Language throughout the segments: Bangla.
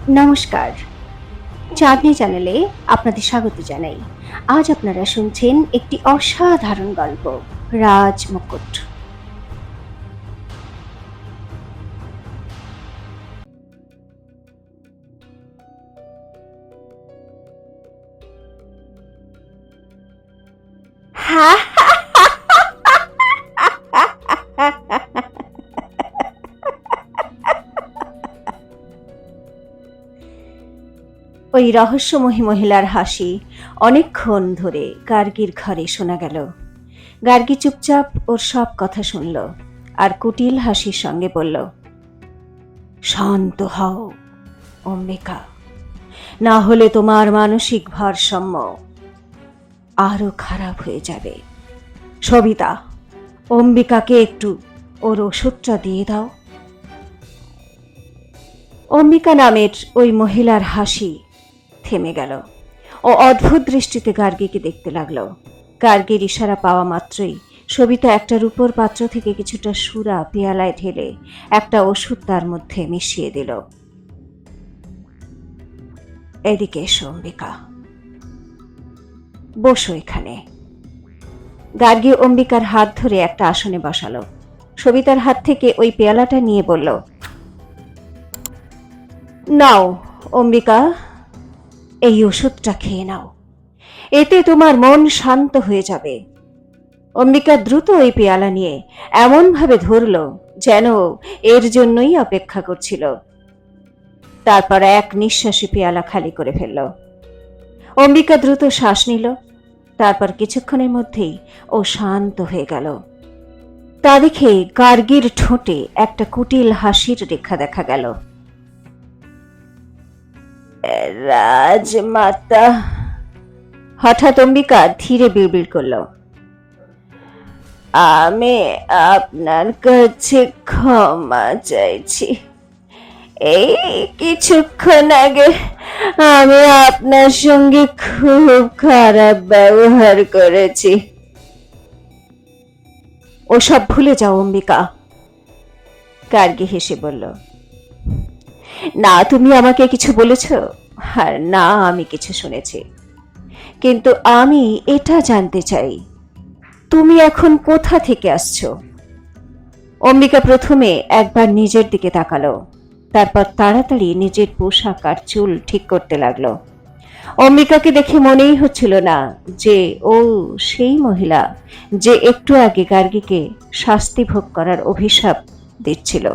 নমস্কার, চাঁদনি চ্যানেলে আপনাদের স্বাগত জানাই। আজ আপনারা শুনছেন একটি অসাধারণ গল্প, রাজমুকুট। ওই রহস্যময়ী মহিলার হাসি অনেকক্ষণ ধরে গার্গীর ঘরে শোনা গেল। গার্গী চুপচাপ ওর সব কথা শুনল আর কুটিল হাসির সঙ্গে বলল, শান্ত হও অম্বিকা, না হলে তোমার মানসিক ভারসাম্য আরো খারাপ হয়ে যাবে। সবিতা, অম্বিকাকে একটু ওর ওষুধটা দিয়ে দাও। অম্বিকা নামের ওই মহিলার হাসি থেমে গেল। ও অদ্ভুত দৃষ্টিতে গার্গীকে দেখতে লাগলো। গার্গীর ইশারা পাওয়া মাত্রই সবিতা একটা রূপোর পাত্র থেকে কিছুটা সুরা পেয়ালায় ঢেলে একটা ওষুধ তার মধ্যে মিশিয়ে দিল। এদিকে এসো অম্বিকা, বসো এখানে। গার্গী অম্বিকার হাত ধরে একটা আসনে বসালো। সবিতার হাত থেকে ওই পেয়ালাটা নিয়ে বলল, নাও অম্বিকা, এই ওষুধটা খেয়ে নাও, এতে তোমার মন শান্ত হয়ে যাবে। অম্বিকা দ্রুত ওই পেয়ালা নিয়ে এমন ভাবে ধরল যেন এর জন্যই অপেক্ষা করছিল। তারপর এক নিঃশ্বাসে পেয়ালা খালি করে ফেলল। অম্বিকা দ্রুত শ্বাস নিল। তারপর কিছুক্ষণের মধ্যেই ও শান্ত হয়ে গেল। তা দেখে গার্গীর ঠোঁটে একটা কুটিল হাসির রেখা দেখা গেল। রাজমাতা, হঠাৎ অম্বিকা ধীরে বিড়বিড় করল, আমি আপনার কাছে ক্ষমা চাইছি। এই কিছুক্ষণ আগে আমি আপনার সঙ্গে খুব খারাপ ব্যবহার করেছি। ওসব ভুলে যাও অম্বিকা, গার্গী হেসে বলল। না তুমি আমাকে কিছু বলেছ, আর না আমি কিছু শুনেছি, কিন্তু আমি এটা জানতে চাই তুমি এখন কোথা থেকে আসছো। অম্বিকা প্রথমে একবার নিজের দিকে তাকালো, তারপর তাড়াতাড়ি নিজের পোশাক আর চুল ঠিক করতে লাগলো। অম্বিকাকে দেখে মনেই হচ্ছিল না যে ও সেই মহিলা যে একটু আগে গার্গীকে শাস্তি ভোগ করার অভিশাপ দিচ্ছিল।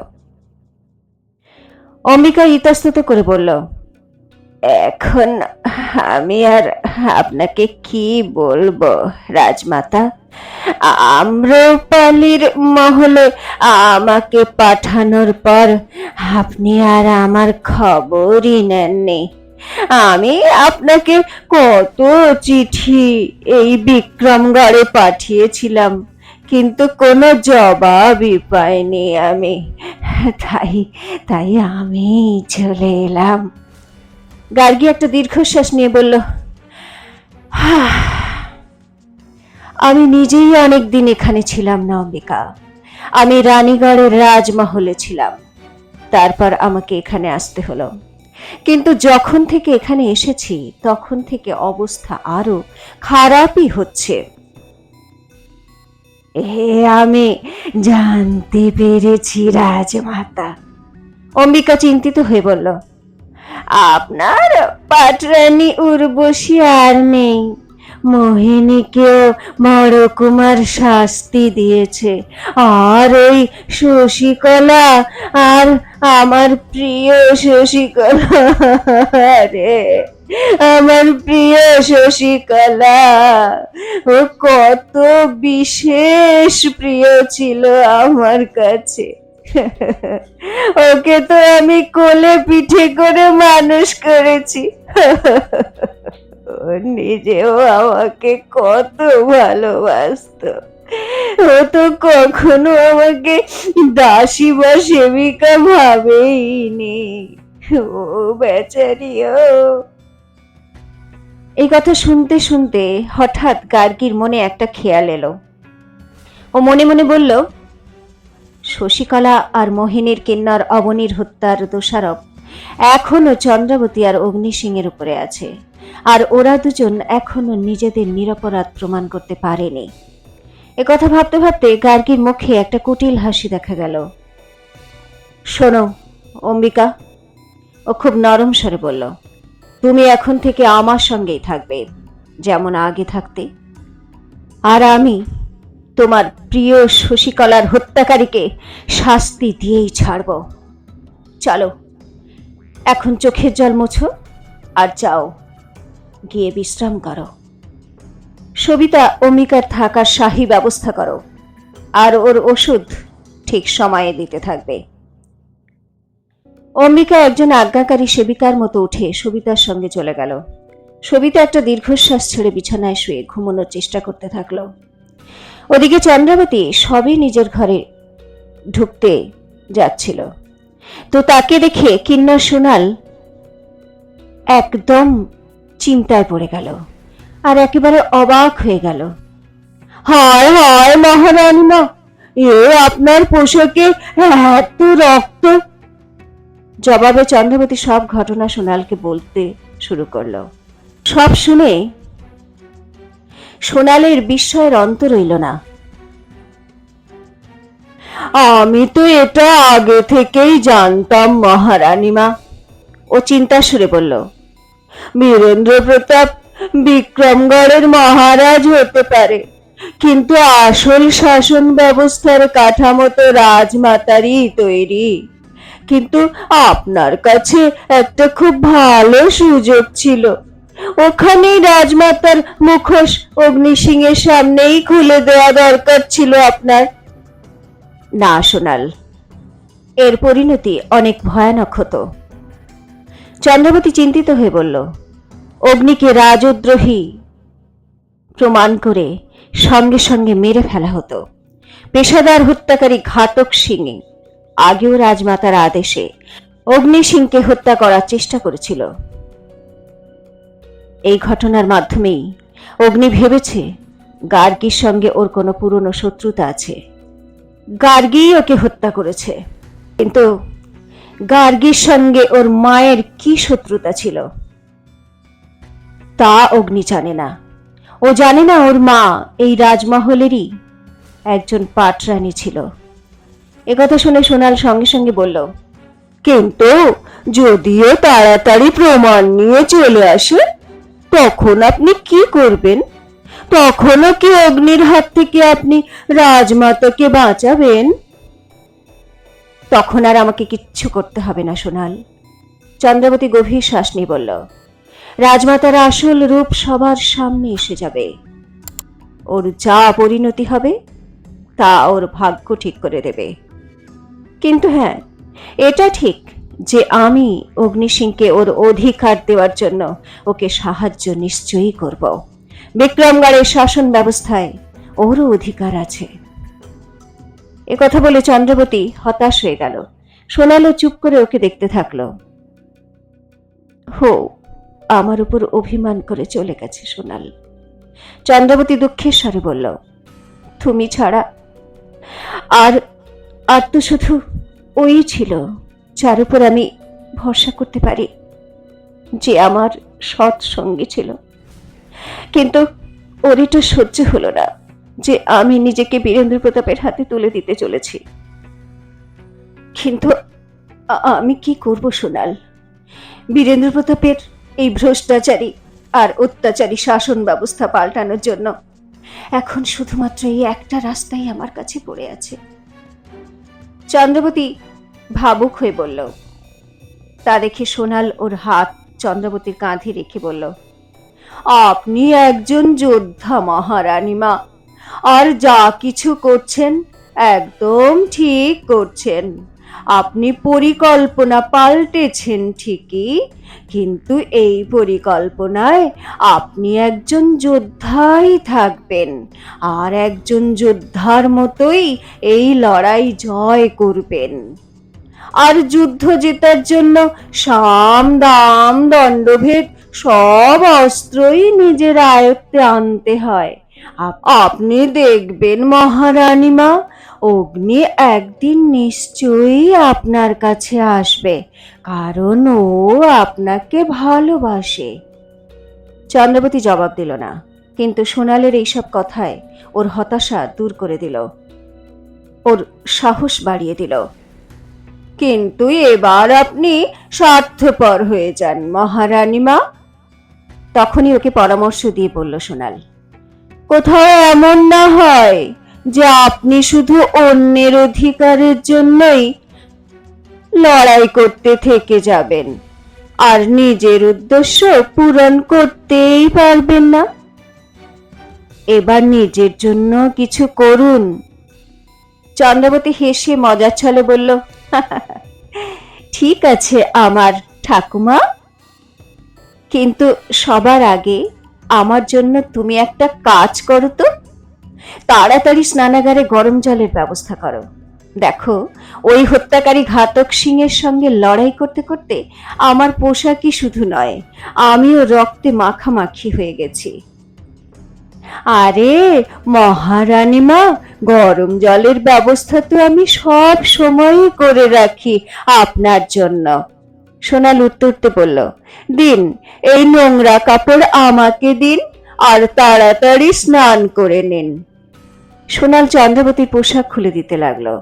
অম্বিকা ইতস্তত করে বলল, এখন আমি আর আপনাকে কি বলবো রাজমাতা। আম্রপালির মহলে আমাকে পাঠানোর পর আপনি আর আমার খবরই নেননি। আমি আপনাকে কত চিঠি এই বিক্রমগড়ে পাঠিয়েছিলাম, কিন্তু কোনো জবাবই পাইনি আমি। তাই তাই আমি চলে এলাম। গার্গী একটা দীর্ঘশ্বাস নিয়ে বলল, আমি নিজেই অনেকদিন এখানে ছিলাম না অম্বিকা। আমি রানীগড়ের রাজমহলে ছিলাম, তারপর আমাকে এখানে আসতে হলো। কিন্তু যখন থেকে এখানে এসেছি তখন থেকে অবস্থা আরো খারাপই হচ্ছে। আমি জানতে পেরেছি রাজমাতা। অম্বিকা চিন্তিত হয়ে বলল, আপনার পাটরানী উর্বশী আর নেই। মোহিনীকেও মরকুমার শাস্তি দিয়েছে, আর ওই শশীকলা, আর আমার প্রিয় শশীকলা, রে আমার প্রিয় শশীকলা, ও কত বিশেষ প্রিয় ছিল আমার কাছে। ওকে তো আমি কোলে পিঠে করে মানুষ করেছি। ও নিজেও আমাকে কত ভালোবাসতো। ও তো কখনো আমাকে দাসী বা সেবিকা ভাবেইনি। ও বেচারি। ও এই কথা শুনতে শুনতে হঠাৎ গার্গীর মনে একটা খেয়াল এলো। ও মনে মনে বলল, শশীকলা আর মোহিনীর কিন্নর অবনীর হত্যার দোষারোপ এখনো চন্দ্রাবতী আর অগ্নি সিংয়ের উপরে আছে, আর ওরা দুজন এখনো নিজেদের নিরপরাধ প্রমাণ করতে পারেনি। একথা ভাবতে ভাবতে গার্গীর মুখে একটা কুটিল হাসি দেখা গেল। শোনো অম্বিকা, ও খুব নরম স্বরে বলল, তুমি এখন থেকে আমার সঙ্গেই থাকবে, যেমন আগে থাকতে। আর আমি তোমার প্রিয় শশীকলার হত্যাকারীকে শাস্তি দিয়েই ছাড়ব। চলো, এখন চোখের জল মোছো আর যাও, গিয়ে বিশ্রাম করো। সবিতা অম্বিকার থাকার শাহী ব্যবস্থা করো, আর ওর ওষুধ ঠিক সময়ে দিতে থাকবে। অম্বিকা একজন আজ্ঞাকারী সেবিকার মতো উঠে সবিতার সঙ্গে চলে গেল। সবিতা একটা দীর্ঘশ্বাস ছেড়ে বিছানায় শুয়ে ঘুমানোর চেষ্টা করতে থাকলো। ওদিকে চন্দ্রাবতী সবই নিজের ঘরে ঢুকতে যাচ্ছিল, তো তাকে দেখে কিন্নর সোনাল একদম চিন্তায় পড়ে গেল আর একেবারে অবাক হয়ে গেল। হায় হায় মহারানী মা, এ আপনার পোশাকে এত রক্ত! জবাবে চন্দ্রাবতী সব ঘটনা সোনালকে বলতে শুরু করলো। সব শুনে সোনালের বিস্ময়ের অন্ত রইল না। আমি তো এটা আগে থেকেই জানতাম মহারানী মা, ও চিন্তার সুরে বলল। বীরেন্দ্র প্রতাপ বিক্রমগড়ের মহারাজ হতে পারে, কিন্তু আসল শাসন ব্যবস্থার কাঠামো তো রাজমাতারই তৈরি। কিন্তু আপনার কাছে একটা খুব ভালো সুযোগ ছিল, ওখানেই রাজমাতার মুখোশ অগ্নি সিংহের সামনেই খুলে দেওয়া দরকার ছিল আপনার। না সোনাল, এর পরিণতি অনেক ভয়ানক হতো। চন্দ্রাবতী চিন্তিত হয়ে বলল, অগ্নিকে রাজদ্রোহী প্রমাণ করে সঙ্গে সঙ্গে মেরে ফেলা হতো। পেশাদার হত্যাকারী ঘাতক সিং আগেও রাজমাতার আদেশে অগ্নি সিংকে হত্যা করার চেষ্টা করেছিল। এই ঘটনার মাধ্যমেই অগ্নি ভেবেছে গার্গীর সঙ্গে ওর কোনো পুরনো শত্রুতা আছে, গার্গী ওকে হত্যা করেছে। কিন্তু গার্গীর সঙ্গে ওর মায়ের কি শত্রুতা ছিল তা অগ্নি জানে না। ও জানে না ওর মা এই রাজমহলেরই একজন পাটরানী ছিল। একথা শুনে সোনাল সঙ্গে সঙ্গে বলল, কিন্তু যদিও তাড়াতাড়ি প্রমাণ নিয়ে চলে আসে, তখন আপনি কি করবেন? তখনও কি অগ্নির হাত থেকে আপনি রাজমাতাকে বাঁচাবেন? তখন আর আমাকে কিচ্ছু করতে হবে না সোনাল, চন্দ্রাবতী গভীর শ্বাস নিয়ে বলল। রাজমাতার আসল রূপ সবার সামনে এসে যাবে। ওর যা পরিণতি হবে তা ওর ভাগ্য ঠিক করে দেবে। কিন্তু হ্যাঁ, এটা ঠিক যে আমি অগ্নি সিংকে ওর অধিকার দেওয়ার জন্য ওকে সাহায্য নিশ্চয়ই করব। বিক্রমগড়ের শাসন ব্যবস্থায় ওরও অধিকার আছে। একথা বলে চন্দ্রাবতী হতাশ হয়ে গেল। সোনালও চুপ করে ওকে দেখতে থাকলো। হো, আমার উপর অভিমান করে চলে গেছে সোনাল, চন্দ্রাবতী দুঃখের স্বরে বলল। তুমি ছাড়া আর আর তো শুধু ওই ছিল যার উপর আমি ভরসা করতে পারি, যে আমার সৎ সঙ্গী ছিল। কিন্তু ওর এটা সহ্য হলো না যে আমি নিজেকে বীরেন্দ্র প্রতাপের হাতে তুলে দিতে চলেছি। কিন্তু আমি কি করব সোনাল? বীরেন্দ্র প্রতাপের এই ভ্রষ্টাচারী আর অত্যাচারী শাসন ব্যবস্থা পাল্টানোর জন্য এখন শুধুমাত্র এই একটা রাস্তাই আমার কাছে পড়ে আছে। চন্দ্রাবতী ভাবুক হয়ে বলল। তা দেখে সোনাল ওর হাত চন্দ্রাবতীর কাঁধে রেখে বলল, আপনি একজন যোদ্ধা মহারানী মা, আর যা কিছু করছেন একদম ঠিক করছেন। আপনি পরিকল্পনা পাল্টেছেন ঠিকই, কিন্তু এই পরিকল্পনায় আপনি একজন যোদ্ধাই থাকবেন, আর একজন যোদ্ধার মতোই এই লড়াই জয় করবেন। আর যুদ্ধ জেতার জন্য সাম দাম দণ্ডভেদ সব অস্ত্রই নিজের আয়ত্তে আনতে হয়। আপনি দেখবেন মহারানী মা, অগ্নি একদিন নিশ্চয়ই আপনার কাছে আসবে, কারণ ও আপনাকে ভালোবাসে। চন্দ্রবতী জবাব দিল না, কিন্তু সোনালের এইসব কথায় ওর হতাশা দূর করে দিল, ওর সাহস বাড়িয়ে দিল। কিন্তু এবার আপনি স্বার্থপর হয়ে যান মহারানী মা। তখনই ওকে পরামর্শ দিয়ে বলল সোনাল, কোথাও এমন না হয় যে আপনি শুধু অন্যের অধিকারের জন্যই লড়াই করতে থেকে যাবেন আর নিজের উদ্দেশ্য পূরণ করতেই পারবেন না। এবার নিজের জন্য কিছু করুন। চন্দ্রাবতী হেসে মজার ছলে বলল, ঠিক আছে আমার ঠাকুমা, কিন্তু সবার আগে আমার জন্য তুমি একটা কাজ করো তো। তাড়াতাড়ি স্নানাগারে গরম জলের ব্যবস্থা করো। দেখো, ওই হত্যাকারী ঘাতক সিংহের সঙ্গে লড়াই করতে করতে আমার পোশাকই শুধু নয়, আমিও রক্তে মাখামাখি হয়ে গেছি। আরে মহারানী মা, গরম জলের ব্যবস্থা তো আমি সব সময়ই করে রাখি আপনার জন্য। সোনাল উত্তরতে বলল, দিন, এই নোংরা কাপড় আমাকে দিন আর তাড়াতাড়ি স্নান করে নিন। সোনাল চন্দ্রাবতীর পোশাক খুলে দিতে লাগলো।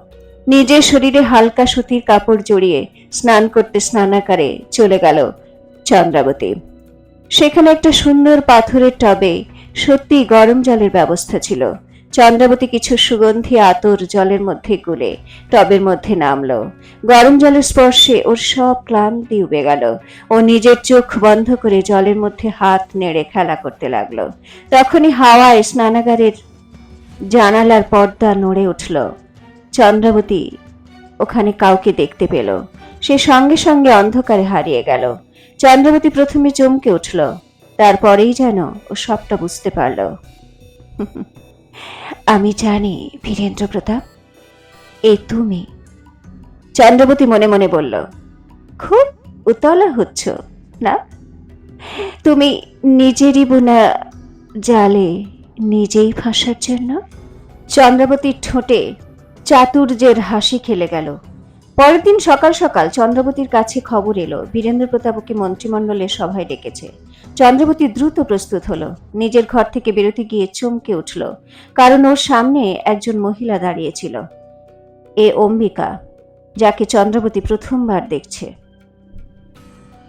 নিজের শরীরে হালকা সুতির কাপড় জড়িয়ে স্নান করতে স্নানাগারে চলে গেল চন্দ্রাবতী। সেখানে একটা সুন্দর পাথরের টবে সত্যি গরম জলের ব্যবস্থা ছিল। চন্দ্রাবতী কিছু সুগন্ধি আতর জলের মধ্যে গুলে টবের মধ্যে নামলো। গরম জলের স্পর্শে ওর সব ক্লান্তি উবে গেল। ও নিজের চোখ বন্ধ করে জলের মধ্যে হাত নেড়ে খেলা করতে লাগলো। তখনই হাওয়ায় স্নানাগারের জানালার পর্দা নড়ে উঠল। চন্দ্রাবতী ওখানে কাউকে দেখতে পেল। সে সঙ্গে সঙ্গে অন্ধকারে হারিয়ে গেল। চন্দ্রাবতী প্রথমে চমকে উঠল, তারপরেই যেন ও সবটা বুঝতে পারল। আমি জানি বীরেন্দ্র প্রতাপ, এই তুমি। চন্দ্রাবতী মনে মনে বলল, খুব উতলা হচ্ছ না? তুমি নিজেরই বোনা জালে নিজেই ফাঁসার জন্য। চন্দ্রাবতীর ঠোঁটে চাতুর্যের হাসি খেলে গেল। পরের দিন সকাল সকাল চন্দ্রাবতীর কাছে খবর এলো বীরেন্দ্র প্রতাপ ওকে মন্ত্রিমণ্ডলের সভায় ডেকেছে। চন্দ্রাবতী দ্রুত প্রস্তুত হলো। নিজের ঘর থেকে বেরোতে গিয়ে চমকে উঠল, কারণ ওর সামনে একজন মহিলা দাঁড়িয়েছিল। এ অম্বিকা, যাকে চন্দ্রাবতী প্রথমবার দেখছে।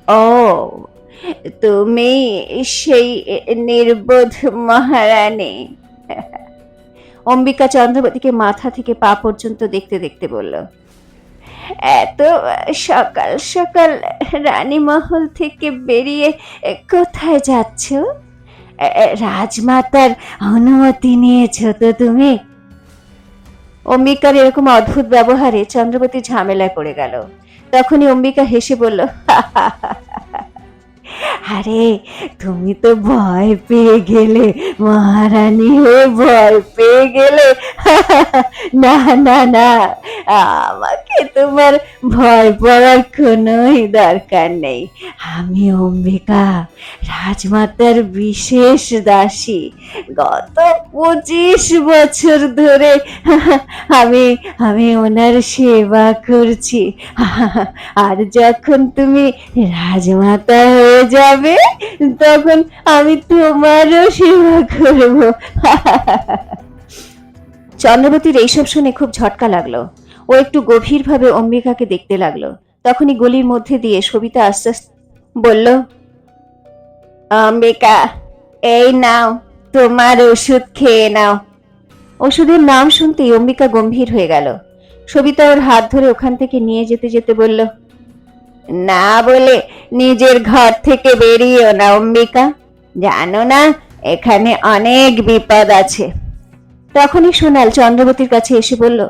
ও, তুমি সেই নির্বোধ মহারানী। অম্বিকা চন্দ্রাবতীকে মাথা থেকে পা পর্যন্ত দেখতে দেখতে বলল, এত সকাল সকাল রানীমহল থেকে বেরিয়ে কোথায় যাচ্ছ? রাজমাতার অনুমতি নিয়েছ তো তুমি? অম্বিকার এরকম অদ্ভুত ব্যবহারে চন্দ্রাবতী ঝামেলায় পড়ে গেল। তখনই অম্বিকা হেসে বলল, আরে তুমি তো ভয় পেয়ে গেলে মহারানী হয়ে, ভয় পেয়ে গেলে। না না না, আমাকে তোমার ভয় পাওয়ার কোনোই দরকার নেই। আমি অম্বিকা, রাজমাতার বিশেষ দাসী। গত 25 বছর ধরে আমি আমি ওনার সেবা করছি। আর যখন তুমি রাজমাতা হয়ে যাবে, তখন আমি তোমারও সেবা করব। চন্দ্রাবতীর এইসব শুনে খুব ঝটকা লাগলো। ও একটু গভীরভাবে অম্বিকাকে দেখতে লাগলো। তখনই গলির মধ্যে দিয়ে সবিতা আস্তে আস্তে বলল, অম্বিকা, এই নাও তোমার ওষুধ, খেয়ে নাও। ওষুধের নাম শুনতেই অম্বিকা গম্ভীর হয়ে গেল। সবিতা ওর হাত ধরে ওখান থেকে নিয়ে যেতে যেতে বলল, না বলে নিজের ঘর থেকে বেরিয়েও না অম্বিকা, জানো না এখানে অনেক বিপদ আছে। তখনই সোনাল চন্দ্রাবতীর কাছে এসে বলল,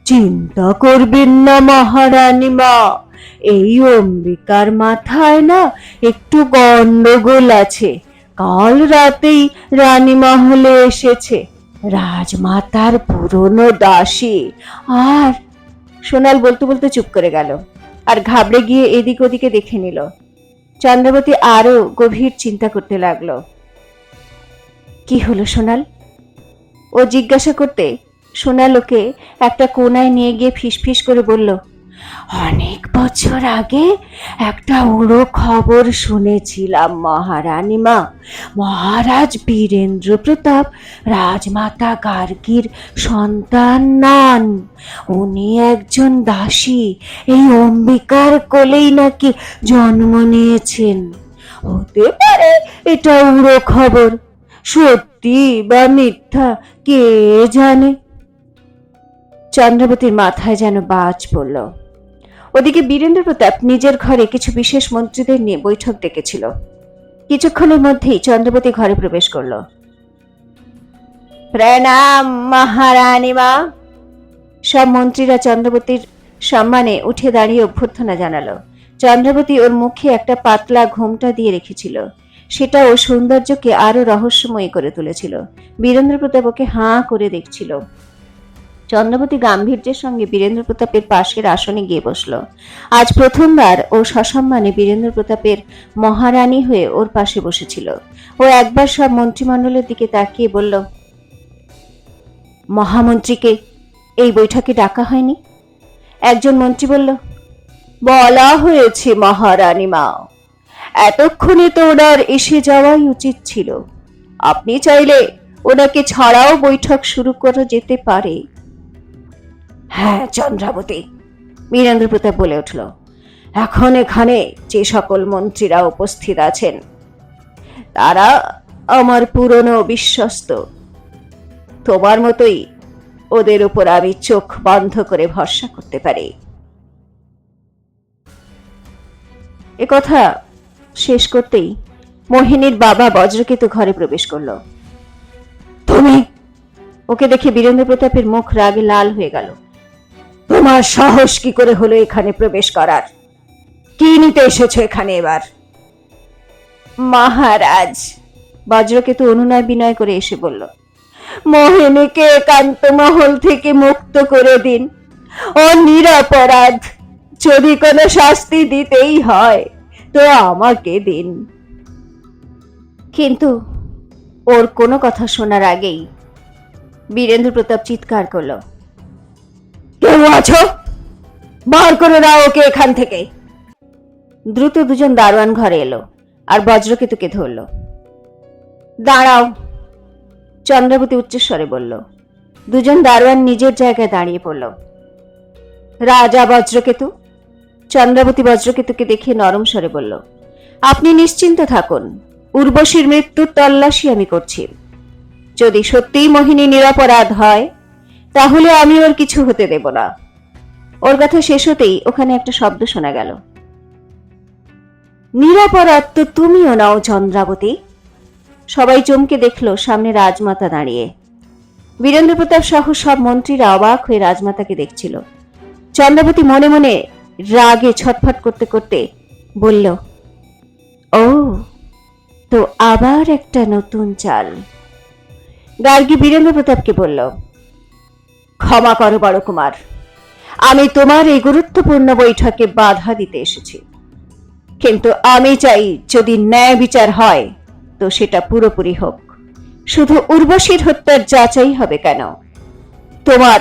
চিন্তা করবেন না মহারানী মা, এই অম্বিকার মাথায় না একটু গন্ডগোল আছে। কাল রাতেই রানী মহলে এসেছে, রাজমাতার পুরনো দাসী। আর সোনাল বলতে বলতে চুপ করে গেল আর ঘাবড়ে গিয়ে এদিক ওদিকে দেখে নিল। চন্দ্রাবতী আরো গভীর চিন্তা করতে লাগলো। কি হলো সোনাল? ও জিজ্ঞাসা করতে সোনালোকে একটা কোনায় নিয়ে গিয়ে ফিসফিস করে বলল, অনেক বছর আগে একটা উড়ো খবর শুনেছিলাম মহারানীমা। মহারাজ বীরেন্দ্র প্রতাপ রাজমাতা গার্গীর সন্তান নন। উনি একজন দাসী এই অম্বিকার কোলেই নাকি জন্ম নিয়েছেন। হতে পারে এটা উড়ো খবর, সত্যি বা মিথ্যা কে জানে। চন্দ্রাবতীর মাথায় যেন বাজ পড়ল। ওদিকে বীরেন্দ্র প্রতাপ নিজের ঘরে কিছু বিশেষ মন্ত্রীদের নিয়ে বৈঠক ডেকেছিল। কিছুক্ষণের মধ্যেই চন্দ্রাবতী ঘরে প্রবেশ করল। প্রণাম মহারানীমা। সব মন্ত্রীরা চন্দ্রাবতীর সম্মানে উঠে দাঁড়িয়ে অভ্যর্থনা জানালো। চন্দ্রাবতী ওর মুখে একটা পাতলা ঘোমটা দিয়ে রেখেছিল, সেটা ও সৌন্দর্যকে আরো রহস্যময়ী করে তুলেছিল। বীরেন্দ্র প্রতাপ ওকে হাঁ করে দেখছিল। চন্দ্রাবতী গাম্ভীর্যের সঙ্গে বীরেন্দ্র প্রতাপের পাশের আসনে গিয়ে বসল। আজ প্রথমবার ও সসম্মানে বীরেন্দ্র প্রতাপের মহারানী হয়ে ওর পাশে বসেছিল। ও একবার সব মন্ত্রিমণ্ডলের দিকে তাকিয়ে বলল, মহামন্ত্রীকে এই বৈঠকে ডাকা হয়নি? একজন মন্ত্রী বলল, বলা হয়েছে মহারানী মা, এতক্ষণে তো ওনার এসে যাওয়াই উচিত ছিল। আপনি চাইলে ওনাকে ছাড়াও বৈঠক শুরু করা যেতে পারে। হ্যাঁ চন্দ্রাবতী, বীরেন্দ্র প্রতাপ বলে উঠল, এখন এখানে যে সকল মন্ত্রীরা উপস্থিত আছেন তারা আমার পুরনো বিশ্বস্ত। তোমার মতোই ওদের উপর আমি চোখ বন্ধ করে ভরসা করতে পারি। এ কথা শেষ করতেই মোহিনীর বাবা বজ্রকেতু ঘরে প্রবেশ করলো। তুমি? ওকে দেখে বীরেন্দ্র প্রতাপের মুখ রাগে লাল হয়ে গেল। তোমার সাহস কি করে হলো এখানে প্রবেশ করার? কি নিতে এসেছো এখানে এবার? মহারাজ, বজ্রকেতু অনুনয় বিনয় করে এসে বলল, মোহিনীকে একান্ত মহল থেকে মুক্ত করে দিন। ও নিরপরাধ। যদি কোনো শাস্তি দিতেই হয় তো আমাকে দিন। কিন্তু ওর কোনো কথা শোনার আগেই বীরেন্দ্র প্রতাপ চিৎকার করল, কেউ আছো? বার করে দাও ওকে এখান থেকে। দ্রুত দুজন দারোয়ান ঘরে এলো আর বজ্রকেতুকে ধরল। দাঁড়াও, চন্দ্রাবতী উচ্চস্বরে বলল। দুজন দারোয়ান নিজের জায়গায় দাঁড়িয়ে পড়ল। রাজা বজ্রকেতু। চন্দ্রাবতী বজ্রকেতুকে দেখে নরম স্বরে বলল, আপনি নিশ্চিন্ত থাকুন, উর্বশীর মৃত্যুর তল্লাশি আমি করছি। যদি সত্যিই মোহিনী নিরপরাধ হয় তাহলে আমি ওর কিছু হতে দেব না। ওর কথা শেষ হতেই ওখানে একটা শব্দ শোনা গেল, নিরপরাধ তো তুমিও নাও চন্দ্রাবতী। সবাই চমকে দেখলো সামনে রাজমাতা দাঁড়িয়ে। বীরেন্দ্র প্রতাপ সহ সব মন্ত্রীরা অবাক হয়ে রাজমাতাকে দেখছিল। চন্দ্রাবতী মনে মনে রাগে ছটফট করতে করতে বলল, ও তো আবার একটা নতুন চাল। গার্গী বীরেন্দ্র প্রতাপকে বলল, ক্ষমা করো বড় কুমার, আমি তোমার এই গুরুত্বপূর্ণ বৈঠকে বাধা দিতে এসেছি। কিন্তু আমি চাই যদি ন্যায় বিচার হয় তো সেটা পুরোপুরি হোক। শুধু উর্বশীর হত্যার যাচাই হবে কেন, তোমার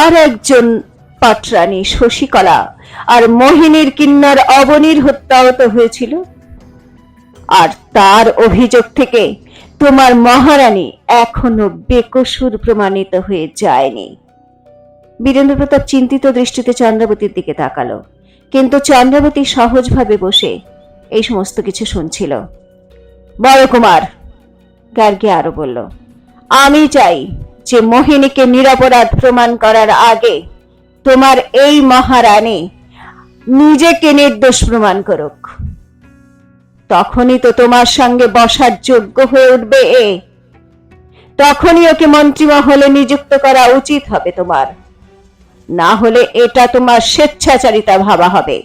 আর একজন পাটরানী শশীকলা আর মোহিনীর কিন্নর অবনীর হত্যাও তো হয়েছিল, আর তার অভিযোগ থেকে তোমার মহারানী এখনো বেকসুর প্রমাণিত হয়ে যায়নি। বীরেন্দ্র প্রতাপ চিন্তিত দৃষ্টিতে চন্দ্রাবতীর দিকে তাকালো, কিন্তু চন্দ্রাবতী সহজভাবে বসে এই সমস্ত কিছু শুনছিল। বড় কুমার, গার্গী আরো বলল, আমি চাই যে মোহিনীকে নিরপরাধ প্রমাণ করার আগে তোমার এই মহারানী নিজেকে নির্দোষ প্রমাণ করুক। তখনই তো তোমার সঙ্গে বসার যোগ্য হয়ে উঠবে এ। তখনই ওকে মন্ত্রীমহলে নিযুক্ত করা উচিত হবে তোমার। না হলে এটা তোমার স্বেচ্ছাচারিতা ভাবা হবে,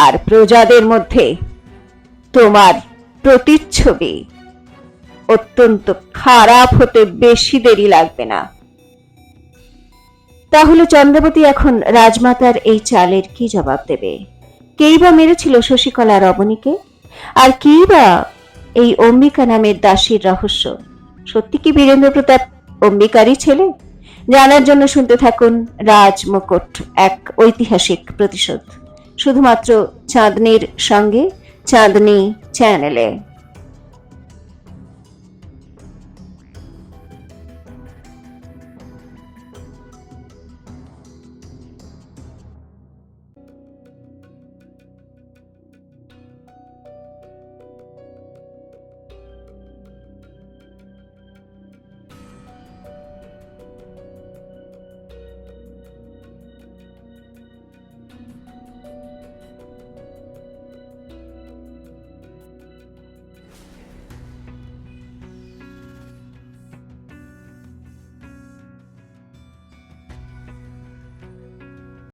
আর প্রজাদের মধ্যে তোমার প্রতিচ্ছবি অত্যন্ত খারাপ হতে বেশি দেরি লাগবে না। তাহলে চন্দ্রাবতী এখন রাজমাতার এই চালের কি জবাব দেবে? কেই বা মেরেছিল শশীকলা রবণীকে? আর কি বা এই অম্বিকা নামের দাসীর রহস্য? সত্যি কি বীরেন্দ্র প্রতাপ অম্বিকারই ছেলে, জানার জন্য শুনতে থাকুন রাজ মুকুট, এক ঐতিহাসিক প্রতিশোধ, শুধুমাত্র চাঁদনীর সঙ্গে, চাঁদনী চ্যানেলে।